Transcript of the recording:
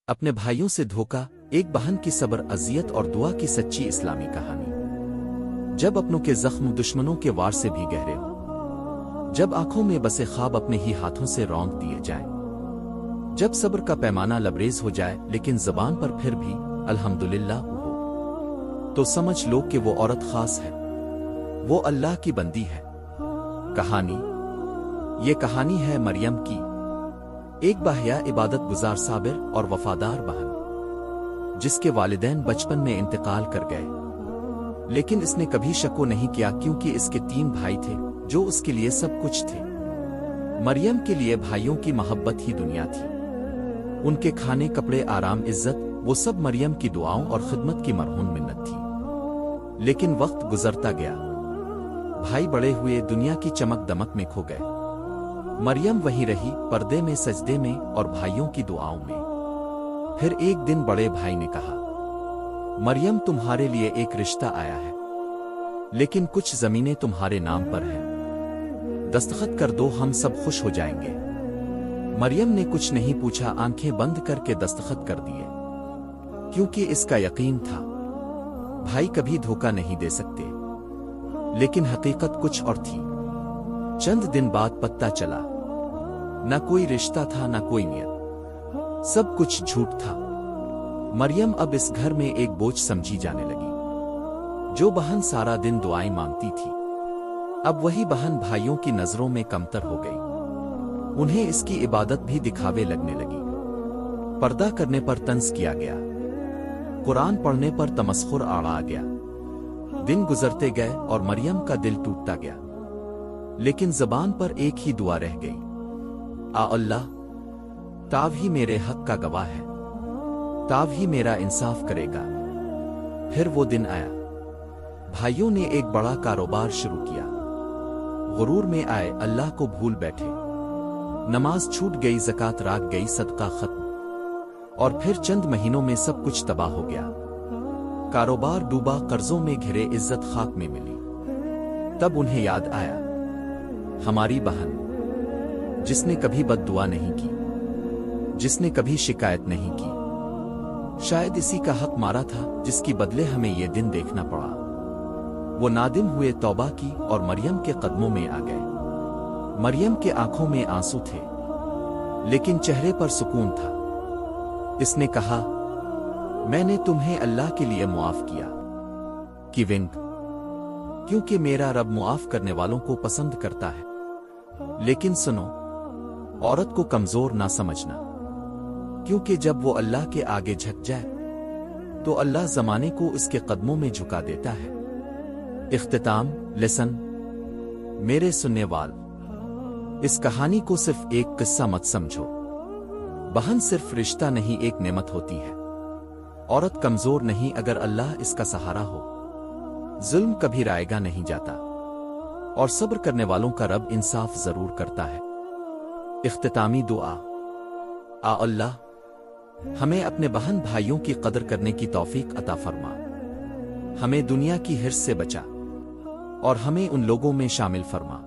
اپنے بھائیوں سے دھوکا، ایک بہن کی صبر، اذیت اور دعا کی سچی اسلامی کہانی۔ جب اپنوں کے زخم دشمنوں کے وار سے بھی گہرے ہوں، جب آنکھوں میں بسے خواب اپنے ہی ہاتھوں سے رونق دیے جائیں، جب صبر کا پیمانہ لبریز ہو جائے لیکن زبان پر پھر بھی الحمدللہ ہو، تو سمجھ لو کہ وہ عورت خاص ہے، وہ اللہ کی بندی ہے۔ کہانی، یہ کہانی ہے مریم کی، ایک باحیا عبادت گزار صابر اور وفادار بہن، جس کے والدین بچپن میں انتقال کر گئے، لیکن اس نے کبھی شک نہیں کیا کیونکہ اس کے 3 بھائی تھے جو اس کے لیے سب کچھ تھے۔ مریم کے لیے بھائیوں کی محبت ہی دنیا تھی، ان کے کھانے، کپڑے، آرام، عزت، وہ سب مریم کی دعاؤں اور خدمت کی مرہون منت تھی۔ لیکن وقت گزرتا گیا، بھائی بڑے ہوئے، دنیا کی چمک دمک میں کھو گئے، مریم وہیں رہی، پردے میں، سجدے میں اور بھائیوں کی دعاؤں میں۔ پھر ایک دن بڑے بھائی نے کہا، مریم تمہارے لیے ایک رشتہ آیا ہے، لیکن کچھ زمینیں تمہارے نام پر ہیں، دستخط کر دو، ہم سب خوش ہو جائیں گے۔ مریم نے کچھ نہیں پوچھا، آنکھیں بند کر کے دستخط کر دیے، کیونکہ اس کا یقین تھا بھائی کبھی دھوکہ نہیں دے سکتے۔ لیکن حقیقت کچھ اور تھی۔ چند دن بعد پتہ چلا، نہ کوئی رشتہ تھا، نہ کوئی نیت، سب کچھ جھوٹ تھا۔ مریم اب اس گھر میں ایک بوجھ سمجھی جانے لگی۔ جو بہن سارا دن دعائیں مانگتی تھی، اب وہی بہن بھائیوں کی نظروں میں کمتر ہو گئی۔ انہیں اس کی عبادت بھی دکھاوے لگنے لگی، پردہ کرنے پر طنز کیا گیا، قرآن پڑھنے پر تمسخر آڑا گیا۔ دن گزرتے گئے اور مریم کا دل ٹوٹتا گیا، لیکن زبان پر ایک ہی دعا رہ گئی، اللہ، تاو ہی میرے حق کا گواہ ہے، تاو ہی میرا انصاف کرے گا۔ پھر وہ دن آیا، بھائیوں نے ایک بڑا کاروبار شروع کیا، غرور میں آئے، اللہ کو بھول بیٹھے، نماز چھوٹ گئی، زکوٰۃ راک گئی، صدقہ ختم، اور پھر چند مہینوں میں سب کچھ تباہ ہو گیا۔ کاروبار ڈوبا، قرضوں میں گھرے، عزت خاک میں ملی۔ تب انہیں یاد آیا، ہماری بہن، جس نے کبھی بد دعا نہیں کی، جس نے کبھی شکایت نہیں کی، شاید اسی کا حق مارا تھا جس کی بدلے ہمیں یہ دن دیکھنا پڑا۔ وہ نادم ہوئے، توبہ کی اور مریم کے قدموں میں آ گئے۔ مریم کے آنکھوں میں آنسو تھے، لیکن چہرے پر سکون تھا۔ اس نے کہا، میں نے تمہیں اللہ کے لیے معاف کیا، کیونکہ میرا رب معاف کرنے والوں کو پسند کرتا ہے۔ لیکن سنو، عورت کو کمزور نہ سمجھنا، کیونکہ جب وہ اللہ کے آگے جھک جائے تو اللہ زمانے کو اس کے قدموں میں جھکا دیتا ہے۔ اختتام، لیسن، میرے سننے وال، اس کہانی کو صرف ایک قصہ مت سمجھو۔ بہن صرف رشتہ نہیں، ایک نعمت ہوتی ہے۔ عورت کمزور نہیں اگر اللہ اس کا سہارا ہو۔ ظلم کبھی رائے گا نہیں جاتا، اور صبر کرنے والوں کا رب انصاف ضرور کرتا ہے۔ اختتامی دعا، اللہ، ہمیں اپنے بہن بھائیوں کی قدر کرنے کی توفیق عطا فرما، ہمیں دنیا کی حرص سے بچا، اور ہمیں ان لوگوں میں شامل فرما